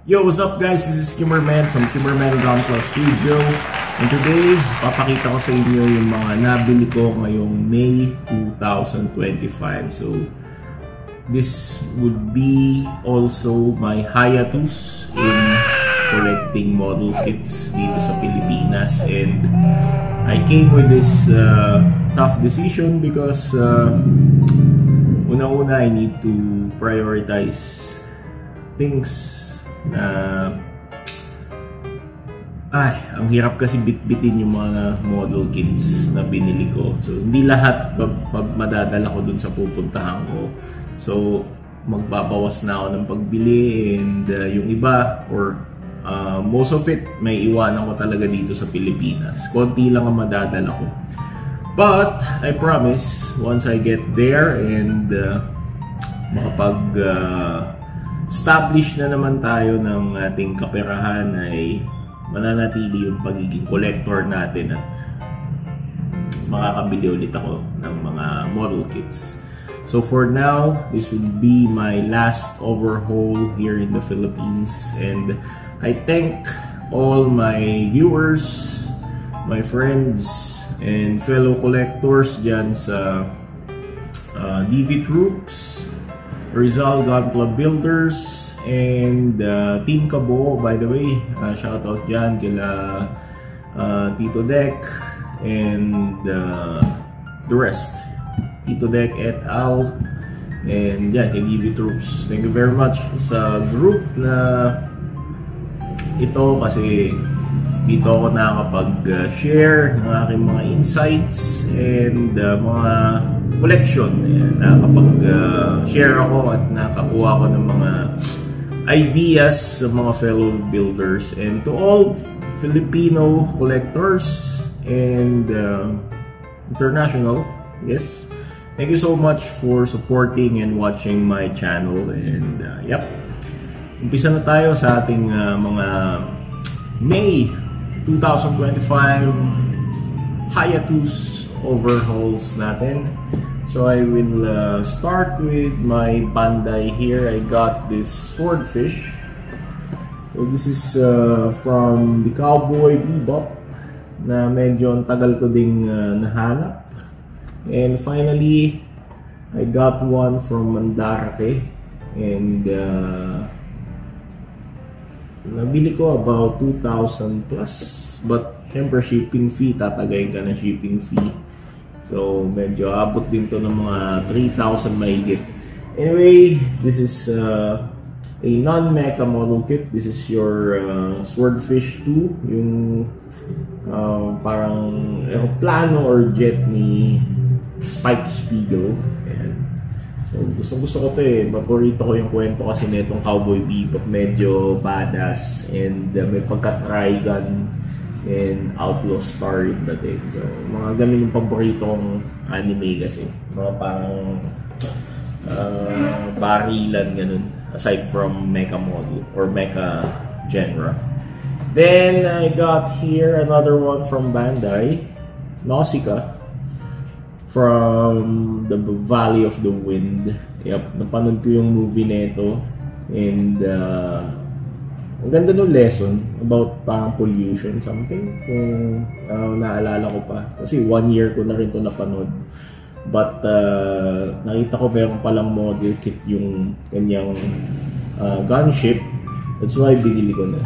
Yo, what's up guys? This is Kimmerman from Kimmerman Gun Plus Studio. And today, papakita ko sa inyo yung mga nabili ko ngayong May 2025. So, this would be also my hiatus in collecting model kits dito sa Pilipinas. And I came with this tough decision because una-una I need to prioritize things na ang hirap kasi bitbitin yung mga model kits na binili ko. So hindi lahat pag madadala ko dun sa pupuntahan ko. So magbabawas na ako ng pagbili, and yung iba or most of it may iwanan ko talaga dito sa Pilipinas. Konti lang ang madadala ko. But I promise, once I get there and establish na naman tayo ng ating kaperahan, ay mananatili yung pagiging collector natin at makakabili ulit ako ng mga model kits. So for now, this would be my last overhaul here in the Philippines, and I thank all my viewers, my friends, and fellow collectors dyan sa DV Troops, Rizal Gun Club Builders, and Team Cabo. By the way, shout out dyan kila Tito Deck and the rest, Tito Deck et al, and yan kay DV Troops. Thank you very much sa group na ito, kasi dito ako nakakapag-share ng aking mga insights and mga collection. Nakakapag-share ako at nakakuha ko ng mga ideas sa mga fellow builders, and to all Filipino collectors and international, yes, thank you so much for supporting and watching my channel. And yep, umpisa na tayo sa ating mga May 2025 hiatus overhauls natin. So I will start with my Bandai here. I got this swordfish. So this is from the Cowboy Bebop, na medyo ang tagal ko ding nahanap. And finally, I got one from Mandarake, and nabili ko about 2,000 plus, but syempre shipping fee, tatagayin ka ng shipping fee. So medyo abot din to ng mga 3,000 mahigit. Anyway, this is a non-mecha model kit. This is your Swordfish 2, yung parang aeroplano or jet ni Spike Spiegel. Ayan. So gusto ko to eh. Paborito ko yung kwento kasi netong Cowboy Bebop. Medyo badass and may pagka-Trigun and Outlaw Star in the day. So mga ganun yung paborito kong anime kasi. Mga parang barilan ganun. Aside from mecha model or mecha genre. Then I got here another one from Bandai, Nausicaa, from the Valley of the Wind. Yep, napanood ko yung movie nito, and ang ganda ng lesson about parang pollution something, kung naalala ko pa, kasi 1 year ko na rin to napanood. But nakita ko meron palang model kit yung kanyang gunship. That's why binili ko na.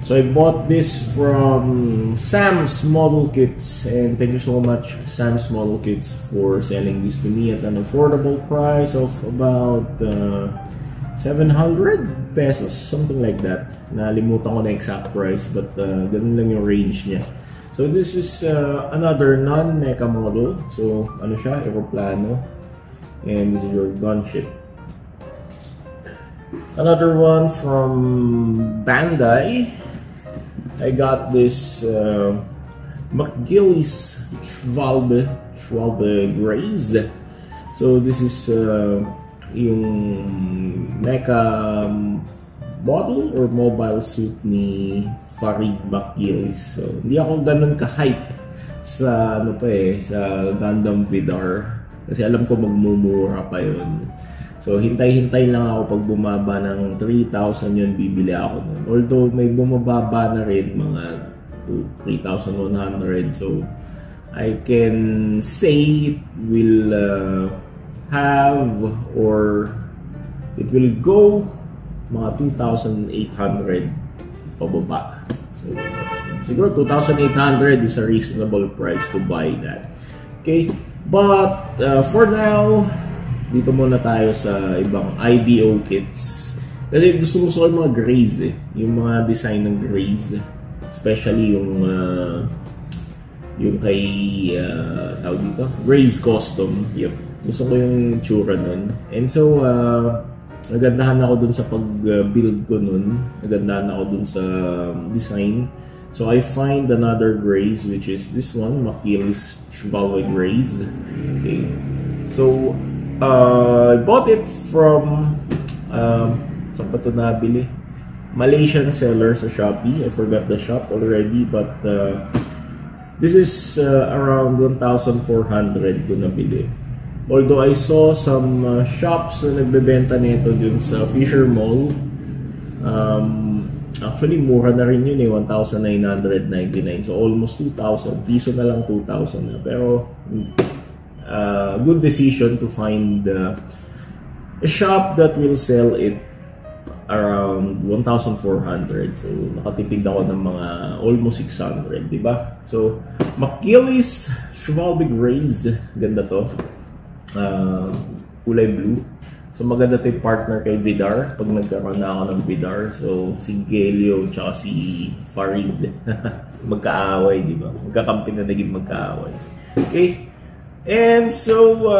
So I bought this from Sam's Model Kits, and thank you so much Sam's Model Kits for selling this to me at an affordable price of about 700 pesos, something like that. Nalimutan ko na exact price, but ganun lang yung range niya. So this is another non-mecha model. So ano siya, aeroplano, and this is your gunship. Another one from Bandai. I got this McGillis Schwalbe Graze. So this is yung mecha model or mobile suit ni Farid McGillis. So hindi ako ganun ka-hype sa sa Gundam Vidar, kasi alam ko magmumura pa yun. So, hintay-hintay lang ako pag bumaba ng 3,000 yun, bibili ako nun. Although, may bumababa na rin mga 3,100. So, I can say it will have or it will go mga 2,800 pababa. So, siguro 2,800 is a reasonable price to buy that. Okay? But, for now, dito muna tayo sa ibang IBO kits. Kasi gusto ko yung mga grays eh. Yung mga design ng grays. Especially yung kay, tawag dito? Grays Custom. Yep. Gusto ko yung tsura nun. And so, nagandahan ako dun sa pag-build ko nun. Nagandahan ako dun sa design. So, I find another grays, which is this one, Machiavelli's Chivalry Grays. Okay. So, I bought it from saan pa ito nabili? Malaysian seller sa Shopee. I forgot the shop already, but this is around 1,400 ko nabili. Although I saw some shops na nagbebenta nito dun sa Fisher Mall. Actually, mura na rin yun eh, 1,999. So, almost 2,000. Piso na lang 2,000 na. Pero, good decision to find a shop that will sell it around 1,400. So, nakatipid ako ng mga almost 600, di ba? So, Machiavelli's Chivalry Grays. Ganda to. Kulay blue. So, maganda ito yung partner kay Vidar. Pag nagkaroon na ako ng Vidar. So, si Gelio tsaka si Farid. Magkaaway, di ba? Magkakampi na naging magkaaway. Okay. And so,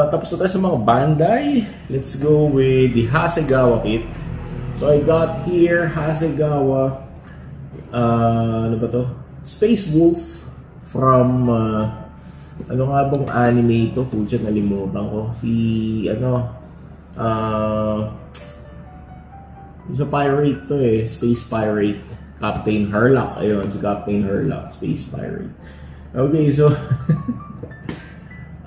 tapos na tayo sa mga Bandai. Let's go with the Hasegawa kit. So, I got here Hasegawa, ano ba to? Space Wolf from, ano nga bang anime ito? Pucha, nalimutan ko. Si, sa pirate to eh. Space Pirate. Captain Harlock. Ayun, si Captain Harlock. Space Pirate. Okay, so,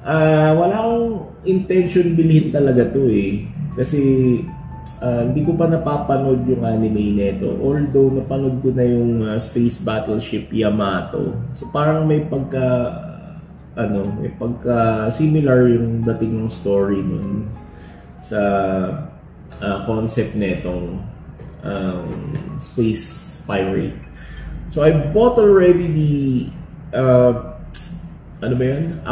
wala akong intention bilhin talaga to eh. Kasi hindi ko pa napapanood yung anime nito. Although napanood ko na yung Space Battleship Yamato. So parang may pagka similar yung dating ng story nun sa concept netong Space Pirate. So I bought already the ano ba yun?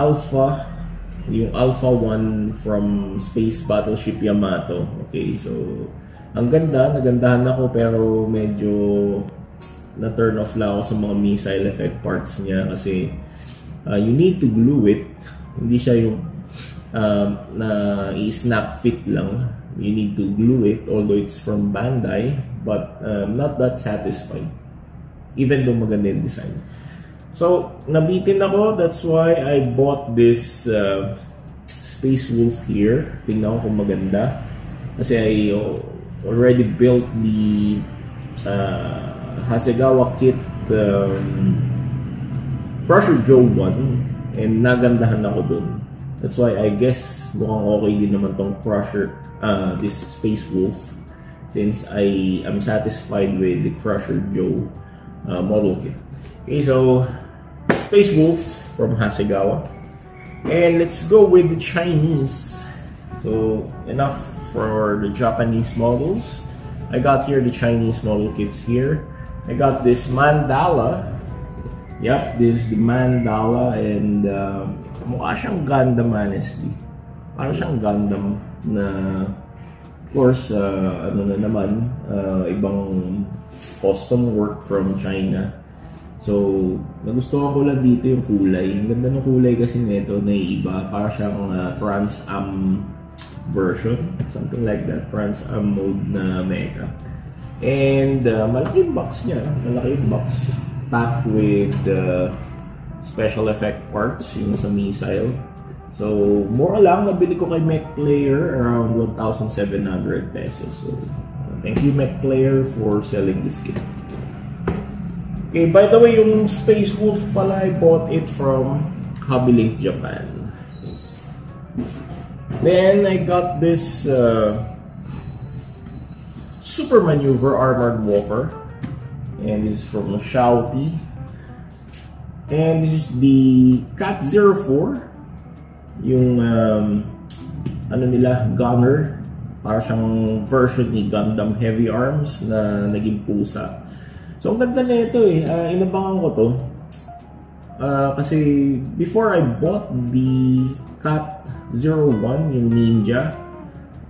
Yung Alpha 1 from Space Battleship Yamato. Okay, so ang ganda, nagandahan ako pero medyo na-turn off lang ako sa mga missile effect parts niya kasi you need to glue it. Hindi siya yung na i-snap fit lang. You need to glue it, although it's from Bandai, but not that satisfied. Even though maganda yung design. So, nabitin ako. That's why I bought this Space Wolf here. Tingnan ko kung maganda. Kasi I already built the Hasegawa kit Crusher Joe 1 and nagandahan ako dun. That's why I guess mukhang okay din naman tong Crusher, this Space Wolf, since I am satisfied with the Crusher Joe model kit. Okay, so Space Wolf from Hasegawa. And let's go with the Chinese. So enough for the Japanese models. I got here the Chinese model kits here. I got this Mandala. Yep, this is the Mandala, and mukha siyang Gundam honestly. Parang siyang Gundam na, of course, ano na naman, ibang custom work from China. So, nagustuhan ko lang dito yung kulay. Ang ganda ng kulay kasi nito na iba. Para siyang Trans-Am version. Something like that. Trans-Am mode na mecha. And malaki yung box niya. Malaki yung box. Packed with special effect parts. Yung sa missile. So, mura lang. Nabili ko kay MechPlayer around 1,700 pesos. So, thank you MechPlayer for selling this kit. Okay, by the way, yung Space Wolf pala, I bought it from Hobby Link Japan. Yes. Then I got this Super Maneuver Armored Walker, and this is from Shopee, and this is the Cat 04, yung ano nila, gunner, para siyang version ni Gundam Heavy Arms na naging pusa. So ang ganda na ito inabangan ko to kasi before I bought the Cat 01, yung Ninja,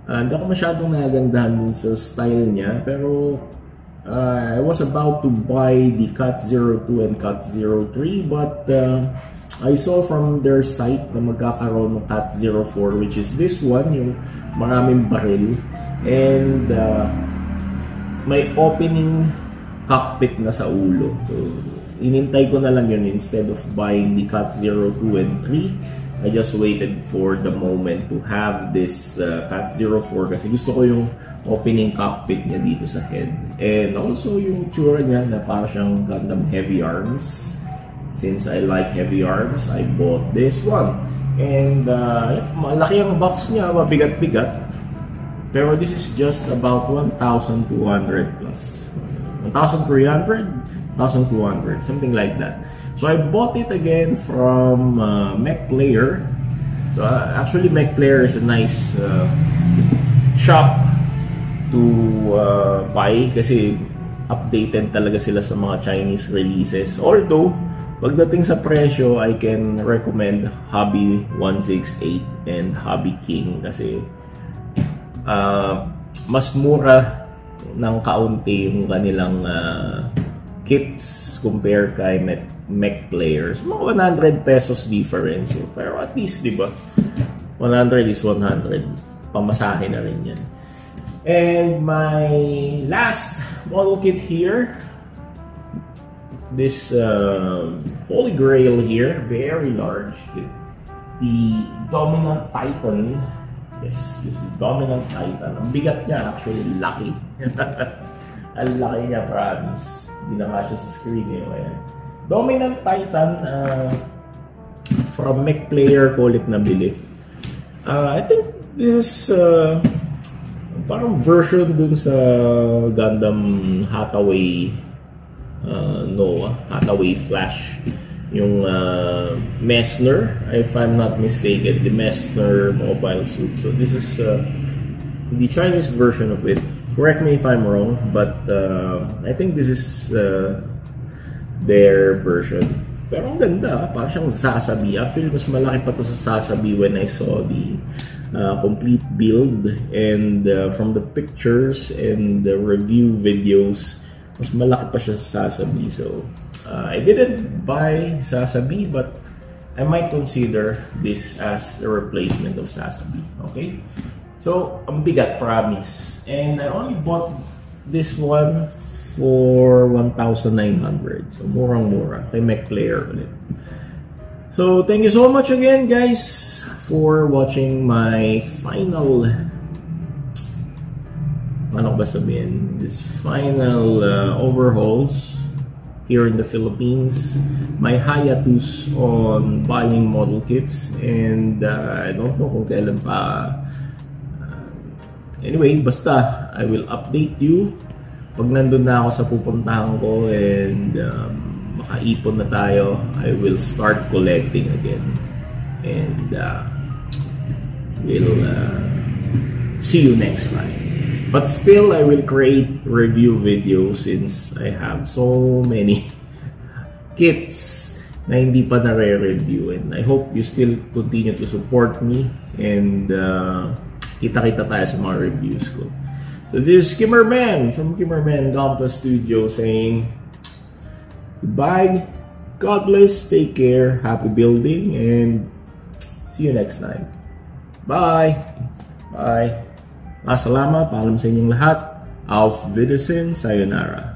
hindi ako masyadong nagandahan dun sa style niya, pero I was about to buy the Cat 02 and Cat 03, but I saw from their site na magkakaroon ng Cat 04, which is this one, yung maraming baril, and may opening cockpit na sa ulo. So inintay ko na lang yun instead of buying the Cat 02 and 3. I just waited for the moment to have this Cat 04 kasi gusto ko yung opening cockpit niya dito sa head. And also yung tsura niya na parang siyang Gundam Heavy Arms. Since I like heavy arms, I bought this one. And malaki ang box niya, mabigat-bigat. Pero this is just about 1,200 plus. 1,300? 1,200, something like that. So I bought it again from MechPlayer. So actually MechPlayer is a nice shop to buy kasi updated talaga sila sa mga Chinese releases. Although pagdating sa presyo, I can recommend Hobby 168 and Hobby King kasi mas mura ng kaunti yung kanilang kits compare kay MechPlayer. So, mga 100 pesos difference. So, pero at least, di ba? 100 is 100. Pamasahe na rin yan. And my last model kit here, this Holy Grail here, very large. The Dominant Titan. Yes, this is Dominant Titan. Ang bigat niya, actually, laki. Ang laki niya, promise. Hindi na siya sa screen eh. Dominant Titan from MechPlayer ko ulit nabili. I think this parang version dun sa Gundam Hathaway Noah, Hathaway Flash, yung Messner, if I'm not mistaken, the Messner mobile suit. So this is the Chinese version of it. Correct me if I'm wrong, but I think this is their version. Pero ang ganda, parang siyang Sazabi. Actually, mas malaki pa to sa Sazabi when I saw the complete build. And from the pictures and the review videos, mas malaki pa siya sa Sazabi. So, I didn't buy Sazabi, but I might consider this as a replacement of Sazabi. Okay? So, ang bigat, promise. And I only bought this one for 1,900. So, murang-mura. Kay MechPlayer ulit. So, thank you so much again, guys, for watching my final this final overhauls here in the Philippines. My hiatus on buying model kits, and I don't know kung kailan pa. Anyway, basta I will update you pag nandun na ako sa pupuntahan ko and makaipon na tayo. I will start collecting again, and we'll see you next time. But still, I will create review videos since I have so many kits na hindi pa nare-review, and I hope you still continue to support me, and kita-kita tayo sa mga reviews ko. So this is Kimmerman from Kimmerman Gunpla Studio saying goodbye, God bless, take care, happy building, and see you next time. Bye! Bye! Salamat, paalam sa inyong lahat. Auf Wiedersehen, sayonara.